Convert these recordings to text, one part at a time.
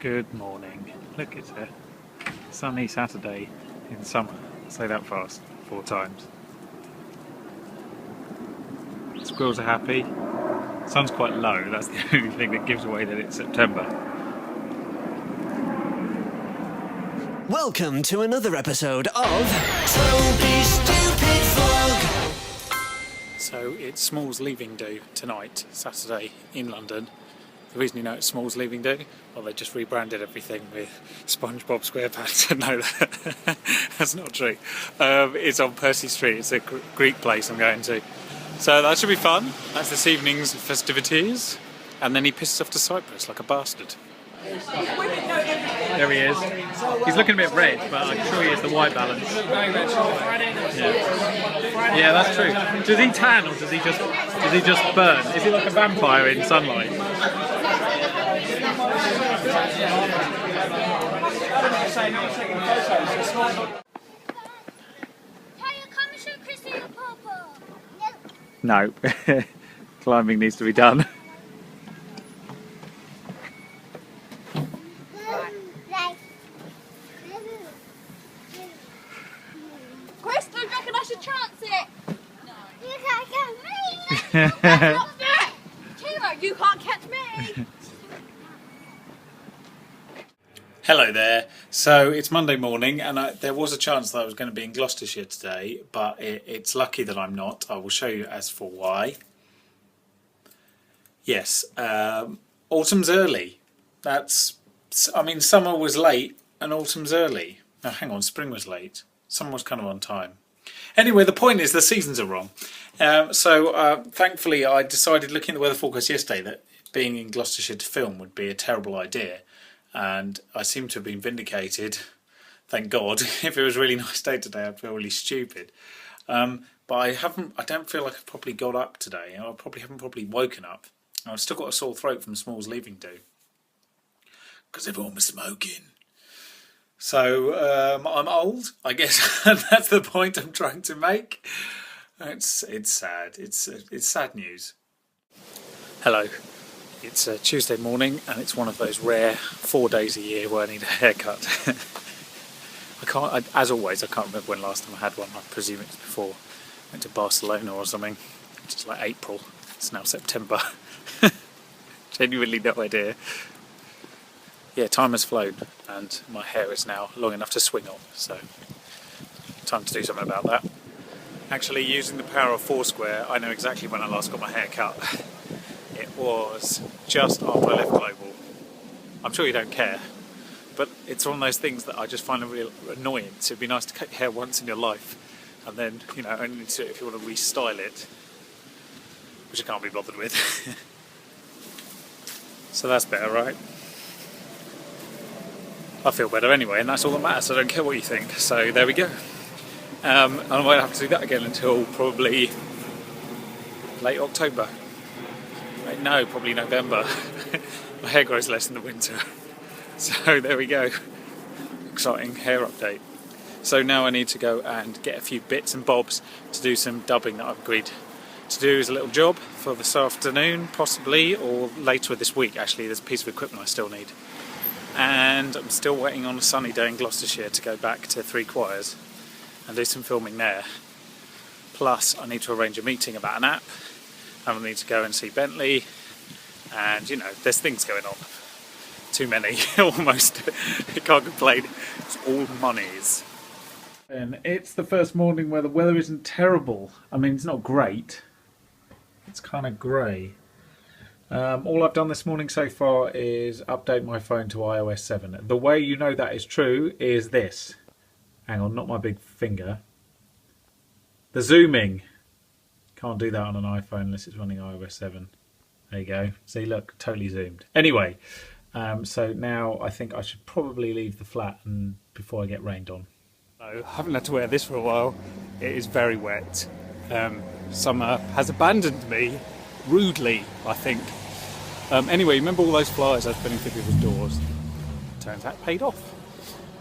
Good morning. Look, it's a sunny Saturday in summer. Say that fast 4 times. Squirrels are happy. Sun's quite low, that's the only thing that gives away that it's September. Welcome to another episode of Toby's Stupid Vlog. So it's Small's leaving do tonight, Saturday, in London. The reason you know it's Small's leaving do, well, they just rebranded everything with SpongeBob SquarePants. No, that's not true. It's on Percy Street. It's a Greek place I'm going to. So that should be fun. That's this evening's festivities. And then he pisses off to Cyprus like a bastard. There he is. He's looking a bit red, but I'm sure he is the white balance. Yeah, that's true. Does he tan or does he just burn? Is he like a vampire in sunlight? No. Climbing needs to be done. Chris, do you reckon I should chance it? No. You can't catch me! That's not fair! Timo, you can't catch me! Hello there. So it's Monday morning and there was a chance that I was going to be in Gloucestershire today, but it's lucky that I'm not. I will show you as for why. Yes, autumn's early. Summer was late and autumn's early. No, hang on, spring was late. Summer was kind of on time. Anyway, the point is the seasons are wrong. So thankfully I decided, looking at the weather forecast yesterday, that being in Gloucestershire to film would be a terrible idea. And I seem to have been vindicated, thank God. If it was a really nice day today, I'd feel really stupid. But I don't feel like I've properly got up today. I probably haven't properly woken up. I've still got a sore throat from Small's leaving do. Because everyone was smoking. So I'm old, I guess. That's the point I'm trying to make. It's sad. It's sad news. Hello. It's a Tuesday morning and it's one of those rare 4 days a year where I need a haircut. As always, I can't remember when last time I had one. I presume it's before I went to Barcelona or something. It's just like April. It's now September. Genuinely no idea. Yeah, time has flown and my hair is now long enough to swing on. So, time to do something about that. Actually, using the power of Foursquare, I know exactly when I last got my hair cut. It was just after I left Global. I'm sure you don't care, but it's one of those things that I just find a real annoyance. It'd be nice to cut your hair once in your life, and then, only to if you want to restyle it, which I can't be bothered with. So that's better, right? I feel better anyway, and that's all that matters. I don't care what you think. So there we go. And I won't have to do that again until probably late October. No, probably November. My hair grows less in the winter. So there we go. Exciting hair update. So now I need to go and get a few bits and bobs to do some dubbing that I've agreed to do as a little job for this afternoon, possibly, or later this week. Actually, there's a piece of equipment I still need. And I'm still waiting on a sunny day in Gloucestershire to go back to 3 Choirs and do some filming there. Plus, I need to arrange a meeting about an app. And I need to go and see Bentley, and there's things going on. Too many, almost. I can't complain. It's all monies. And it's the first morning where the weather isn't terrible. I mean, it's not great. It's kind of grey. All I've done this morning so far is update my phone to iOS 7. The way you know that is true is this. Hang on, not my big finger. The zooming. Can't do that on an iPhone unless it's running iOS 7. There you go. See, look, totally zoomed. Anyway, so now I think I should probably leave the flat before I get rained on. I haven't had to wear this for a while. It is very wet. Summer has abandoned me, rudely, I think. Anyway, remember all those flyers I was putting through people's doors? Turns out paid off.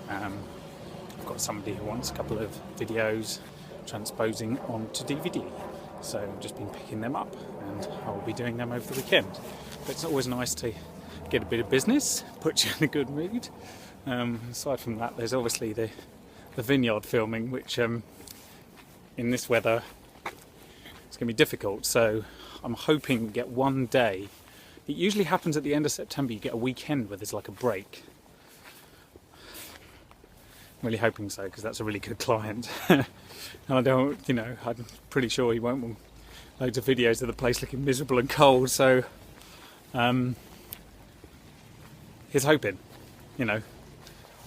I've got somebody who wants a couple of videos transposing onto DVD. So I've just been picking them up and I'll be doing them over the weekend. But it's always nice to get a bit of business, put you in a good mood. Aside from that, there's obviously the vineyard filming, which in this weather it's going to be difficult. So I'm hoping we get one day. It usually happens at the end of September. You get a weekend where there's like a break. I'm really hoping so, because that's a really good client. And I don't, I'm pretty sure he won't want loads of videos of the place looking miserable and cold. So he's hoping,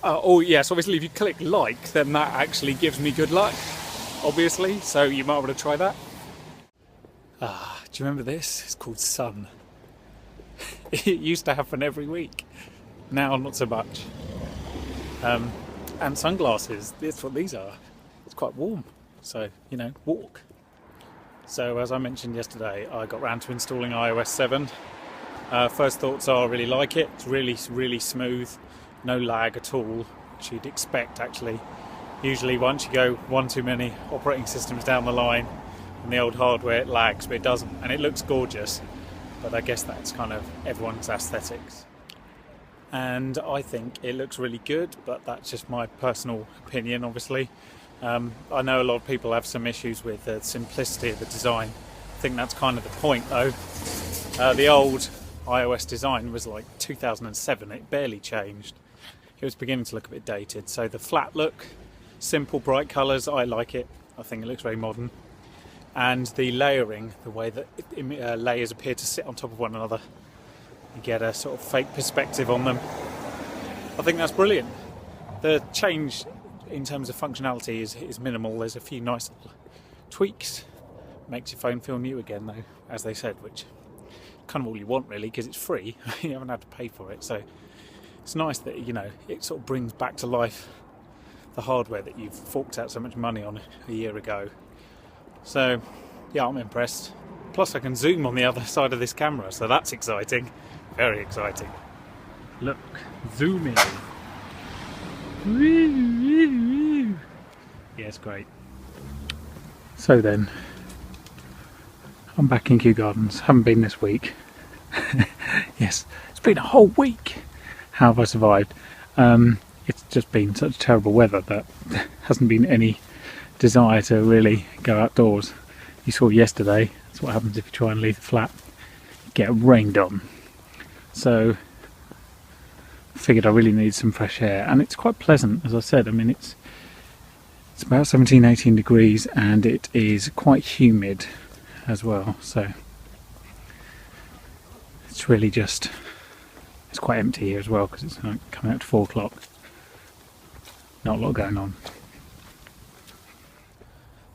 Oh yes, obviously if you click like, then that actually gives me good luck, obviously, so you might want to try that. Do you remember this? It's called Sun. It used to happen every week, now not so much. And sunglasses, that's what these are. It's quite warm, so, walk. So as I mentioned yesterday, I got round to installing iOS 7. First thoughts are I really like it. It's really, really smooth. No lag at all, which you'd expect actually. Usually once you go one too many operating systems down the line and the old hardware, it lags, but it doesn't, and it looks gorgeous. But I guess that's kind of everyone's aesthetics. And I think it looks really good, but that's just my personal opinion, obviously. I know a lot of people have some issues with the simplicity of the design. I think that's kind of the point though. The old iOS design was like 2007, it barely changed. It was beginning to look a bit dated. So the flat look, simple bright colours, I like it. I think it looks very modern. And the layering, the way that layers appear to sit on top of one another, you get a sort of fake perspective on them. I think that's brilliant. The change in terms of functionality is minimal. There's a few nice little tweaks. Makes your phone feel new again though, as they said, which kind of all you want really, because it's free. You haven't had to pay for it, so it's nice that it sort of brings back to life the hardware that you've forked out so much money on a year ago. So yeah, I'm impressed. Plus I can zoom on the other side of this camera, so that's exciting. Very exciting. Look, zooming. Yeah, it's great. So then, I'm back in Kew Gardens. Haven't been this week. Yes, it's been a whole week. How have I survived? It's just been such terrible weather that there hasn't been any desire to really go outdoors. You saw yesterday, that's what happens if you try and leave the flat. You get rained on. So I figured I really need some fresh air, and it's quite pleasant, as I said. I mean, it's about 17-18 degrees and it is quite humid as well, so it's really just, it's quite empty here as well because it's coming out to 4 o'clock. Not a lot going on.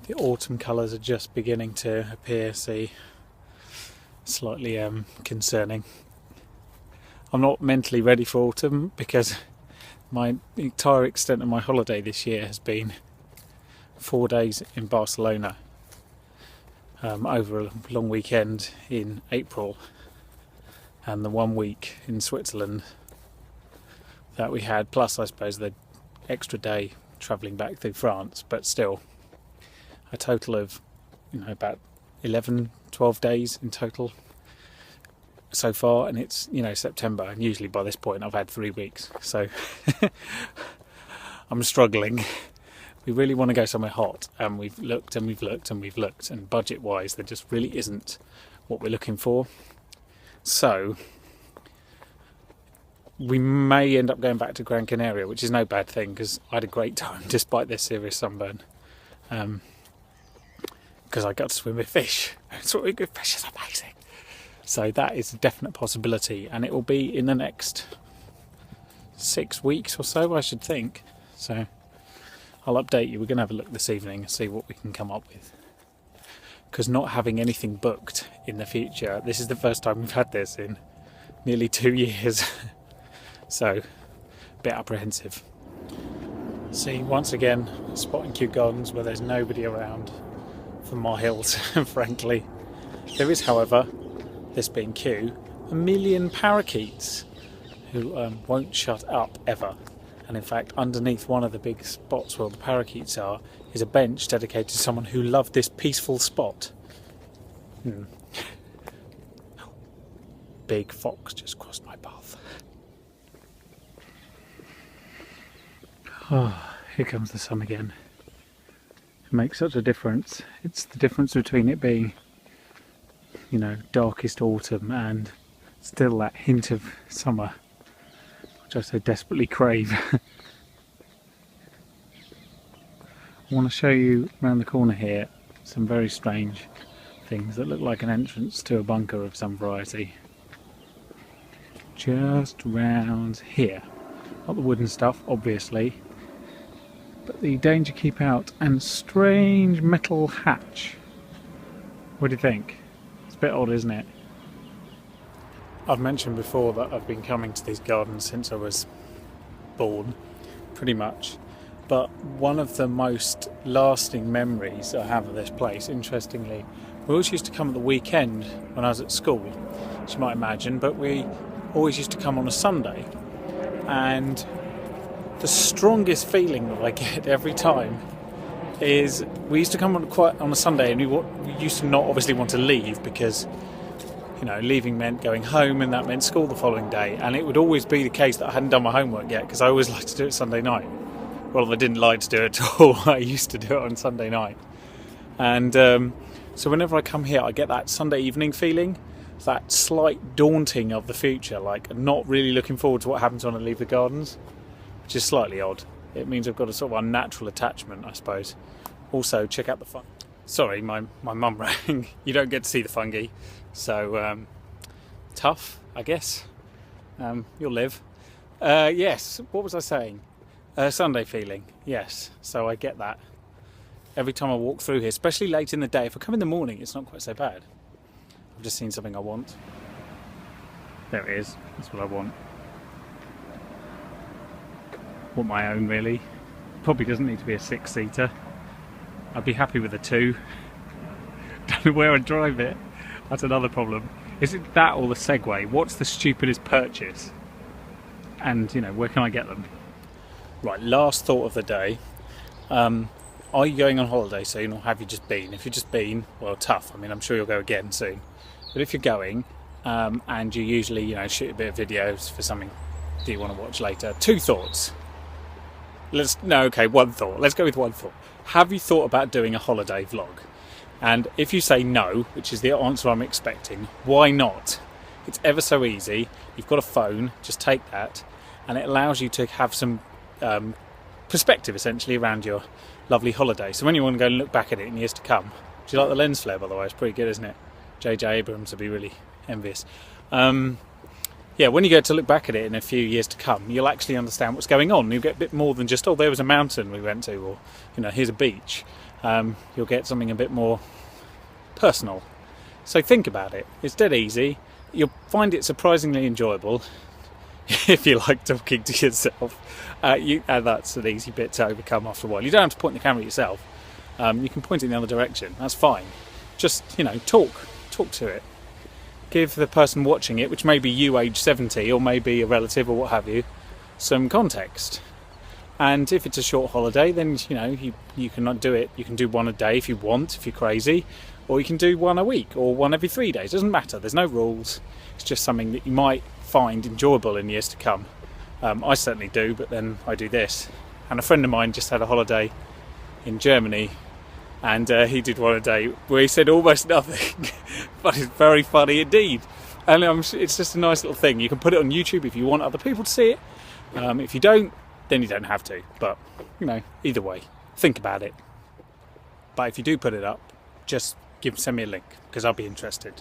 The autumn colours are just beginning to appear, see, slightly concerning. I'm not mentally ready for autumn because the entire extent of my holiday this year has been 4 days in Barcelona over a long weekend in April, and the 1 week in Switzerland that we had, plus I suppose the extra day travelling back through France, but still a total of about 11-12 days in total so far, and it's September, and usually by this point I've had 3 weeks, so I'm struggling. We really want to go somewhere hot, and we've looked and we've looked and we've looked, and budget wise there just really isn't what we're looking for. So we may end up going back to Gran Canaria, which is no bad thing because I had a great time despite this serious sunburn, because I got to swim with fish. Swimming with fish is amazing. So that is a definite possibility, and it will be in the next 6 weeks or so, I should think. So I'll update you. We're going to have a look this evening and see what we can come up with. Because not having anything booked in the future, this is the first time we've had this in nearly 2 years. So, a bit apprehensive. See, once again, a spot in Kew Gardens where there's nobody around for miles, frankly. There is, however, this being Kew, 1 million parakeets who won't shut up ever. And in fact, underneath one of the big spots where the parakeets are is a bench dedicated to someone who loved this peaceful spot. big fox just crossed my path. Oh, here comes the sun again. It makes such a difference. It's the difference between it being, you know, darkest autumn and still that hint of summer, which I so desperately crave. I want to show you around the corner here some very strange things that look like an entrance to a bunker of some variety. Just round here. Not the wooden stuff, obviously, but the danger keep out and strange metal hatch. What do you think? It's a bit odd, isn't it? I've mentioned before that I've been coming to these gardens since I was born, pretty much. But one of the most lasting memories I have of this place, interestingly, we always used to come at the weekend when I was at school, as you might imagine, but we always used to come on a Sunday. And the strongest feeling that I get every time is we used to come on a Sunday, and we used to not obviously want to leave because, you know, leaving meant going home, and that meant school the following day. And it would always be the case that I hadn't done my homework yet, because I always liked to do it Sunday night. Well, I didn't like to do it at all. I used to do it on Sunday night. And so whenever I come here, I get that Sunday evening feeling, that slight daunting of the future, like not really looking forward to what happens when I leave the gardens, which is slightly odd. It means I've got a sort of unnatural attachment, I suppose. Also, check out the fun. Sorry, my mum rang. You don't get to see the fungi, so tough, I guess. You'll live. Yes, what was I saying? Sunday feeling, yes. So I get that every time I walk through here, especially late in the day. If I come in the morning, it's not quite so bad. I've just seen something I want. There it is. That's what I want. Want my own, really. Probably doesn't need to be a 6-seater. I'd be happy with a 2. Don't know where I'd drive it. That's another problem. Is it that or the Segway? What's the stupidest purchase? And, you know, where can I get them? Right, last thought of the day. Are you going on holiday soon, or have you just been? If you've just been, well, tough. I mean, I'm sure you'll go again soon. But if you're going, and you usually, you know, shoot a bit of videos for something that you want to watch later, 2 thoughts. One thought. Let's go with one thought. Have you thought about doing a holiday vlog? And if you say no, which is the answer I'm expecting, why not? It's ever so easy. You've got a phone, just take that, and it allows you to have some perspective, essentially, around your lovely holiday. So when you want to go and look back at it in years to come, do you like the lens flare, by the way? It's pretty good, isn't it? J.J. Abrams would be really envious. Yeah, when you go to look back at it in a few years to come, you'll actually understand what's going on. You'll get a bit more than just, oh, there was a mountain we went to, or, you know, here's a beach. You'll get something a bit more personal. So think about it. It's dead easy. You'll find it surprisingly enjoyable if you like talking to yourself. That's an easy bit to overcome after a while. You don't have to point the camera at yourself. You can point it in the other direction. That's fine. Just, you know, talk to it. Give the person watching it, which may be you age 70 or maybe a relative or what have you, some context. And if it's a short holiday, then, you know, you can do it. You can do one a day if you want, if you're crazy, or you can do one a week or one every 3 days. It doesn't matter. There's no rules. It's just something that you might find enjoyable in years to come. I certainly do, but then I do this. And a friend of mine just had a holiday in Germany, and he did one a day where he said almost nothing, but it's very funny indeed. And it's just a nice little thing. You can put it on YouTube if you want other people to see it. If you don't, then you don't have to. But, you know, either way, think about it. But if you do put it up, just send me a link, because I'll be interested.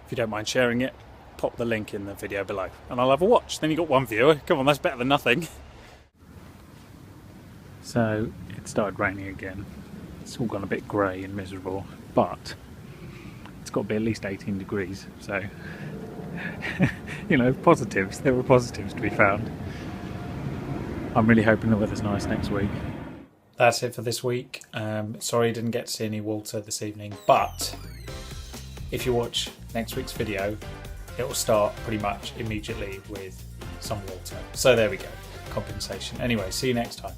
If you don't mind sharing it, pop the link in the video below, and I'll have a watch. Then you've got one viewer. Come on, that's better than nothing. So it started raining again. It's all gone a bit grey and miserable, but it's got to be at least 18 degrees. So, you know, positives. There were positives to be found. I'm really hoping the weather's nice next week. That's it for this week. Sorry I didn't get to see any Walter this evening, but if you watch next week's video, it will start pretty much immediately with some Walter. So there we go, compensation. Anyway, see you next time.